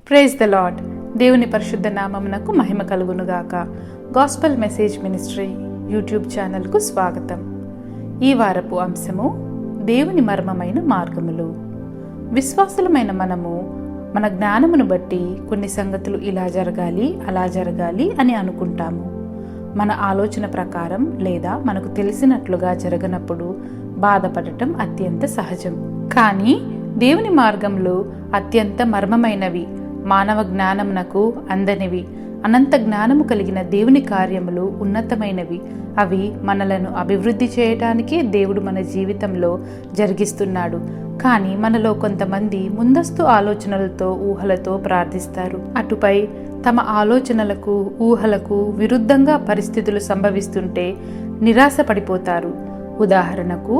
Praise the lord. దేవుని పరిశుద్ధ నామమునకు మహిమ కలుగునుగాక. గాస్పెల్ మెసేజ్ మినిస్ట్రీ యూట్యూబ్ ఛానల్కు స్వాగతం. ఈ వారపు అంశము దేవుని మర్మమైన మార్గములు. విశ్వాసులమైన మనము మన జ్ఞానమును బట్టి కొన్ని సంగతులు ఇలా జరగాలి అలా జరగాలి అని అనుకుంటాము. మన ఆలోచన ప్రకారం లేదా మనకు తెలిసినట్లుగా జరగనప్పుడు బాధపడటం అత్యంత సహజం. కానీ దేవుని మార్గంలో అత్యంత మర్మమైనవి, మానవ జ్ఞానమునకు అందనివి, అనంత జ్ఞానము కలిగిన దేవుని కార్యములు ఉన్నతమైనవి. అవి మనలను అభివృద్ధి చేయటానికే దేవుడు మన జీవితంలో జరిగిస్తున్నాడు. కానీ మనలో కొంతమంది ముందస్తు ఆలోచనలతో, ఊహలతో ప్రార్థిస్తారు. అటుపై తమ ఆలోచనలకు, ఊహలకు విరుద్ధంగా పరిస్థితులు సంభవిస్తుంటే నిరాశ పడిపోతారు. ఉదాహరణకు,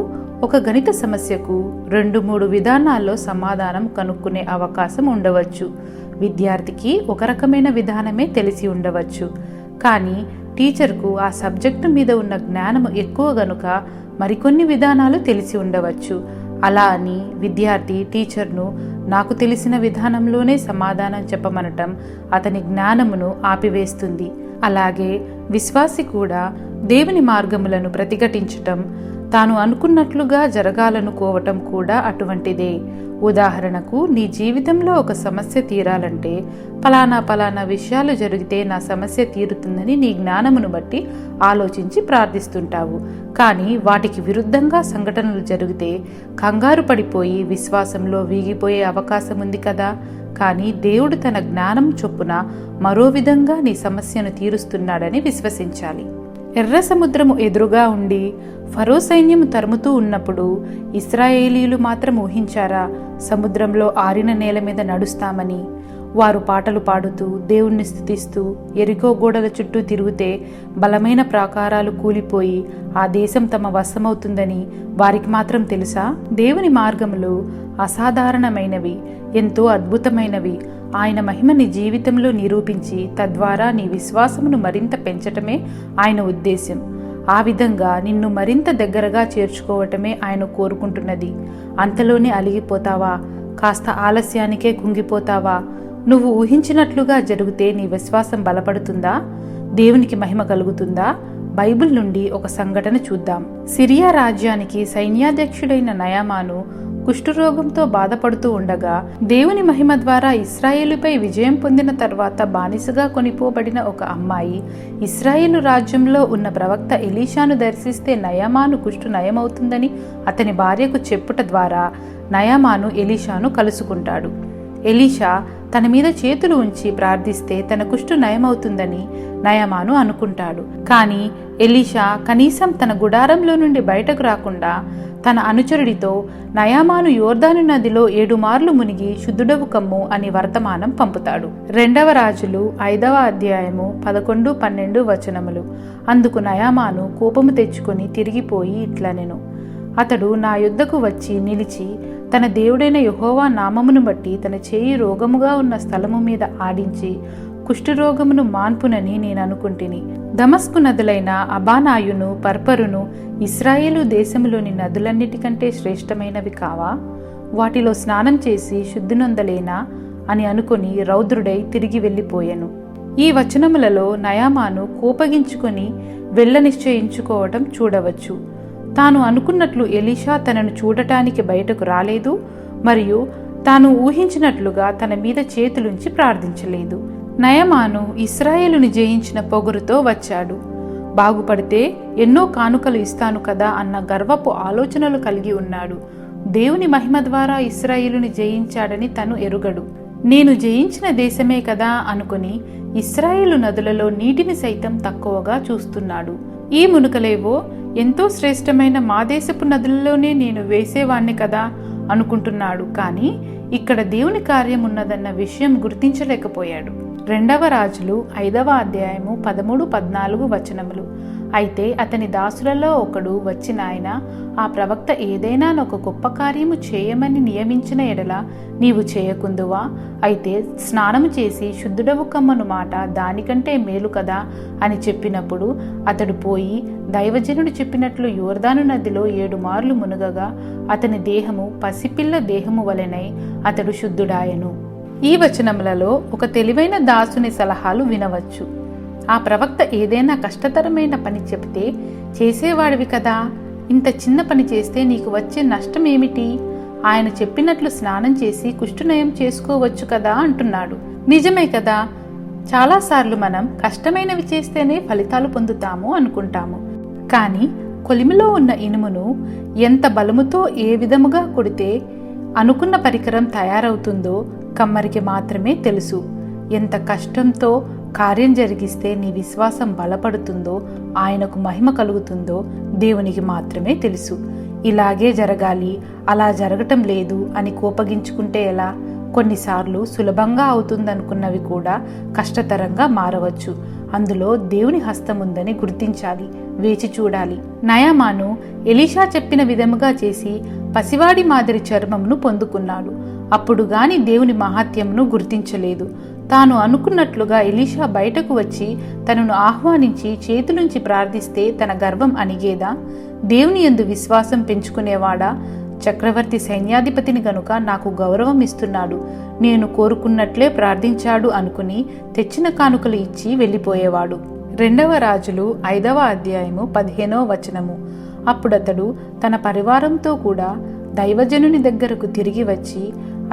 ఒక గణిత సమస్యకు 2-3 విధానాల్లో సమాధానం కనుక్కునే అవకాశం ఉండవచ్చు. విద్యార్థికి ఒక రకమైన విధానమే తెలిసి ఉండవచ్చు. కానీ టీచర్కు ఆ సబ్జెక్టు మీద ఉన్న జ్ఞానము ఎక్కువ గనుక మరికొన్ని విధానాలు తెలిసి ఉండవచ్చు. అలా అని విద్యార్థి టీచర్ను నాకు తెలిసిన విధానంలోనే సమాధానం చెప్పమనటం అతని జ్ఞానమును ఆపివేస్తుంది. అలాగే విశ్వాసి కూడా దేవుని మార్గములను ప్రతిఘటించటం, తాను అనుకున్నట్లుగా జరగాలనుకోవటం కూడా అటువంటిదే. ఉదాహరణకు, నీ జీవితంలో ఒక సమస్య తీరాలంటే పలానా విషయాలు జరిగితే నా సమస్య తీరుతుందని నీ జ్ఞానమును బట్టి ఆలోచించి ప్రార్థిస్తుంటావు. కానీ వాటికి విరుద్ధంగా సంఘటనలు జరిగితే కంగారు పడిపోయి విశ్వాసంలో వీగిపోయే అవకాశం ఉంది కదా. కానీ దేవుడు తన జ్ఞానం చొప్పున మరో విధంగా నీ సమస్యను తీరుస్తున్నాడని విశ్వసించాలి. ఎర్ర సముద్రము ఎదురుగా ఉండి ఫరో సైన్యము తరుముతూ ఉన్నప్పుడు ఇశ్రాయేలీయులు మాత్రం ఊహించారా సముద్రంలో ఆరిన నేల మీద నడుస్తామని? వారు పాటలు పాడుతూ దేవుణ్ణి స్తుతిస్తూ ఎరికో గోడల చుట్టూ తిరిగితే బలమైన ప్రాకారాలు కూలిపోయి ఆ దేశం తమ వశమవుతుందని వారికి మాత్రం తెలుసా? దేవుని మార్గములు అసాధారణమైనవి, ఎంతో అద్భుతమైనవి. ఆయన మహిమ నీ జీవితంలో నిరూపించి తద్వారా నీ విశ్వాసమును మరింత పెంచటమే ఆయన ఉద్దేశం. ఆ విధంగా నిన్ను మరింత దగ్గరగా చేర్చుకోవటమే ఆయన కోరుకుంటున్నది. అంతలోనే అలిగిపోతావా? కాస్త ఆలస్యానికే కుంగిపోతావా? నువ్వు ఊహించినట్లుగా జరిగితే నీ విశ్వాసం బలపడుతుందా? దేవునికి మహిమ కలుగుతుందా? బైబిల్ నుండి ఒక సంఘటన చూద్దాం. సిరియా రాజ్యానికి సైన్యాధ్యక్షుడైన నయామాను కుష్ఠరోగంతో బాధపడుతూ ఉండగా దేవుని మహిమ ద్వారా ఇశ్రాయేలుపై విజయం పొందిన తర్వాత బానిసగా కొనిపోబడిన ఒక అమ్మాయి ఇశ్రాయేలు రాజ్యంలో ఉన్న ప్రవక్త ఎలీషాను దర్శిస్తే నయమాను కుష్ఠు నయమవుతుందని అతని భార్యకు చెప్పుట ద్వారా నయమాను ఎలీషాను కలుసుకుంటాడు. ఎలీషా తన మీద చేతులు ఉంచి ప్రార్థిస్తే తన కుష్ఠు నయమవుతుందని నయమాను అనుకుంటాడు. కానీ ఎలీషా కనీసం తన గుడారంలో నుండి బయటకు రాకుండా తన అనుచరుడితో నయామాను యోర్దాను నదిలో 7 మార్లు మునిగి శుద్ధుడవు కమ్ము అని వర్తమానం పంపుతాడు. 2వ రాజులు 5వ అధ్యాయము 11-12 వచనములు. అందుకు నయామాను కోపము తెచ్చుకొని తిరిగిపోయి ఇట్లనెను, అతడు నా యుద్ధకు వచ్చి నిలిచి తన దేవుడైన యెహోవా నామమును బట్టి తన చేయి రోగముగా ఉన్న స్థలము మీద ఆడించి కుష్ఠరోగమును మాన్పునని నేననుకుంటిని. దమస్కు నదులైన అబానాయును, పర్పరును ఇశ్రాయేలు దేశములోని నదులన్నిటికంటే శ్రేష్టమైనవి కావా? వాటిలో స్నానం చేసి శుద్ధి నొందలేనా అని అనుకుని రౌద్రుడై తిరిగి వెళ్ళిపోయెను. ఈ వచనములలో నయామాను కోపగించుకొని వెళ్ళ నిశ్చయించుకోవటం చూడవచ్చు. తాను అనుకున్నట్లు ఎలీషా తనను చూడటానికి బయటకు రాలేదు, మరియు తాను ఊహించినట్లుగా తన మీద చేతులుంచి ప్రార్థించలేదు. నయమాను ఇశ్రాయేలుని జయించిన పొగరుతో వచ్చాడు. బాగుపడితే ఎన్నో కానుకలు ఇస్తాను కదా అన్న గర్వపు ఆలోచనలు కలిగి ఉన్నాడు. దేవుని మహిమ ద్వారా ఇశ్రాయేలుని జయించాడని తను ఎరుగడు. నేను జయించిన దేశమే కదా అనుకుని ఇశ్రాయేలు నదులలో నీటిని సైతం తక్కువగా చూస్తున్నాడు. ఈ మునుకలేవో ఎంతో శ్రేష్టమైన మా దేశపు నదులలోనే నేను వేసేవాణ్ణి కదా అనుకుంటున్నాడు. కానీ ఇక్కడ దేవుని కార్యం ఉన్నదన్న విషయం గుర్తించలేకపోయాడు. 2వ రాజులు 5వ అధ్యాయము 13-14 వచనములు. అయితే అతని దాసులలో ఒకడు వచ్చిన ఆయన, ఆ ప్రవక్త ఏదైనా ఒక గొప్ప కార్యము చేయమని నియమించిన ఎడల నీవు చేయకుందువా? అయితే స్నానము చేసి శుద్ధుడవు కమ్మను మాట దానికంటే మేలు కదా అని చెప్పినప్పుడు అతడు పోయి దైవజనుడు చెప్పినట్లు యోర్దాను నదిలో 7 మార్లు మునుగగా అతని దేహము పసిపిల్ల దేహము వలెనై అతడు శుద్ధుడాయెను. ఈ వచనములలో ఒక తెలివైన దాసుని సలహాలు వినవచ్చు. ఆ ప్రవక్త ఏదైనా కష్టతరమైన పని చెబితే, చేసేవాడివి కదా, ఇంత చిన్న పని చేస్తే నీకు వచ్చే నష్టం ఏమిటి? ఆయన చెప్పినట్లు స్నానం చేసి కుష్ఠనయం చేసుకోవచ్చు కదా అంటున్నాడు. నిజమే కదా, చాలాసార్లు మనం కష్టమైనవి చేస్తేనే ఫలితాలు పొందుతాము అనుకుంటాము. కానీ కొలిమిలో ఉన్న ఇనుమును ఎంత బలముతో ఏ విధముగా కొడితే అనుకున్న పరికరం తయారవుతుందో కమ్మరికి మాత్రమే తెలుసు. ఎంత కష్టంతో కార్యం జరిగిస్తే నీ విశ్వాసం బలపడుతుందో, ఆయనకు మహిమ కలుగుతుందో దేవునికి మాత్రమే తెలుసు. ఇలాగే జరగాలి, అలా జరగటం లేదు అని కోపగించుకుంటే ఎలా? కొన్నిసార్లు సులభంగా అవుతుందనుకున్నవి కూడా కష్టతరంగా మారవచ్చు. అందులో దేవుని హస్తం ఉందని గుర్తించాలి, వేచి చూడాలి. నయామాను ఎలీషా చెప్పిన విధముగా చేసి పసివాడి మాదిరి చర్మమును పొందుకున్నాడు. అప్పుడు గాని దేవుని మహాత్యమును గుర్తించలేదు. తాను అనుకున్నట్లుగా ఎలీషా బయటకు వచ్చి తనను ఆహ్వానించి చేతులుంచి ప్రార్థిస్తే తన గర్వం అణిగేదా? దేవుని యందు విశ్వాసం పెంచుకునేవాడా? చక్రవర్తి సైన్యాధిపతిని గనుక నాకు గౌరవం ఇస్తున్నాడు, నేను కోరుకున్నట్లే ప్రార్థించాడు అనుకుని తెచ్చిన కానుకలు ఇచ్చి వెళ్ళిపోయేవాడు. 2వ రాజులు 5వ అధ్యాయము 15వ వచనము. అప్పుడతడు తన పరివారంతో కూడా దైవజనుని దగ్గరకు తిరిగి వచ్చి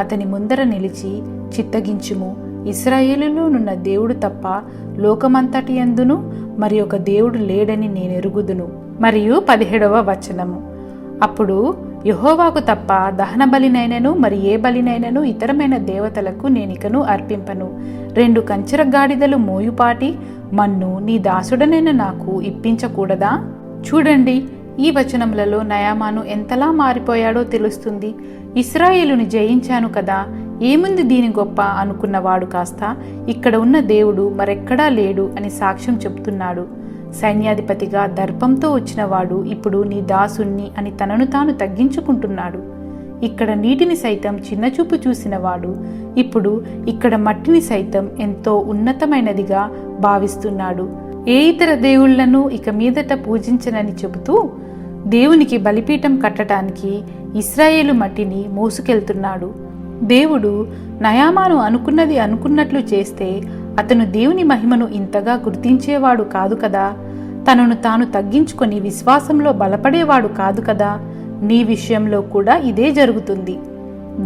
అతని ముందర నిలిచి, చిత్తగించుము, ఇశ్రాయేలులోనున్న దేవుడు తప్ప లోకమంతటి యందును మరి ఒక దేవుడు లేడని నేనెరుగుదును. మరియు 17వ వచనము. అప్పుడు యెహోవాకు తప్ప దహన బలినైనను మరి ఏ బలినైనను ఇతరమైన దేవతలకు నేనికను అర్పింపను. 2 కంచెర గాడిదలు మోయుపాటి మన్ను నీ దాసుడనైన నాకు ఇప్పించకూడదా? చూడండి, ఈ వచనములలో నయామాను ఎంతలా మారిపోయాడో తెలుస్తుంది. ఇశ్రాయేలుని జయించాను కదా, ఏముంది దీని గొప్ప అనుకున్నవాడు కాస్త ఇక్కడ ఉన్న దేవుడు మరెక్కడా లేడు అని సాక్ష్యం చెప్తున్నాడు. సైన్యాధిపతిగా దర్పంతో వచ్చినవాడు ఇప్పుడు నీ దాసుణ్ణి అని తనను తాను తగ్గించుకుంటున్నాడు. ఇక్కడ నీటిని సైతం చిన్నచూపు చూసినవాడు ఇప్పుడు ఇక్కడ మట్టిని సైతం ఎంతో ఉన్నతమైనదిగా భావిస్తున్నాడు. ఏ ఇతర దేవుళ్లను ఇక మీదట పూజించనని చెబుతూ దేవునికి బలిపీఠం కట్టడానికి ఇశ్రాయేలు మట్టిని మోసుకెళ్తున్నాడు. దేవుడు నయామాను అనుకున్నది అనుకున్నట్లు చేస్తే అతను దేవుని మహిమను ఇంతగా గుర్తించేవాడు కాదు కదా. తనను తాను తగ్గించుకొని విశ్వాసంలో బలపడేవాడు కాదు కదా. నీ విషయంలో కూడా ఇదే జరుగుతుంది.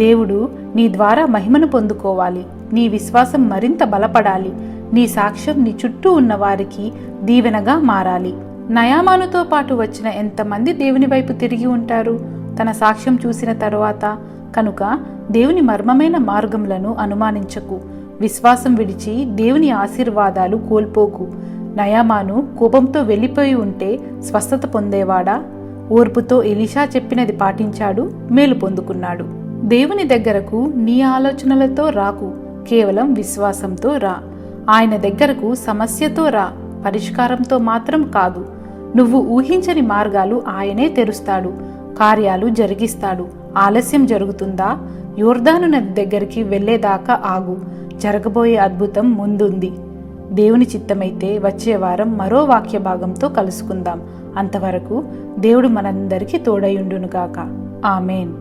దేవుడు నీ ద్వారా మహిమను పొందుకోవాలి, నీ విశ్వాసం మరింత బలపడాలి, నీ సాక్ష్యం నీ చుట్టూ ఉన్న వారికి దీవెనగా మారాలి. నయామానుతో పాటు వచ్చిన ఎంతమంది దేవుని వైపు తిరిగి ఉంటారు తన సాక్ష్యం చూసిన తరువాత? కనుక దేవుని మర్మమైన మార్గములను అనుమానించకు. విశ్వాసం విడిచి దేవుని ఆశీర్వాదాలు కోల్పోకు. నయామాను కోపంతో వెళ్ళిపోయి ఉంటే స్వస్థత పొందేవాడా? ఓర్పుతో ఎలీషా చెప్పినది పాటించాడు, మేలు పొందుకున్నాడు. దేవుని దగ్గరకు నీ ఆలోచనలతో రాకు, కేవలం విశ్వాసంతో రా. ఆయన దగ్గరకు సమస్యతో రా, పరిష్కారంతో మాత్రం కాదు. నువ్వు ఊహించని మార్గాలు ఆయనే తెరుస్తాడు, కార్యాలు జరిగిస్తాడు. ఆలస్యం జరుగుతుందా? యోర్దాను నది దగ్గరికి వెళ్లేదాకా ఆగు, జరగబోయే అద్భుతం ముందుంది. దేవుని చిత్తమైతే వచ్చే వారం మరో వాక్య భాగంతో కలుసుకుందాం. అంతవరకు దేవుడు మనందరికీ తోడయుండునుగాక. ఆమేన్.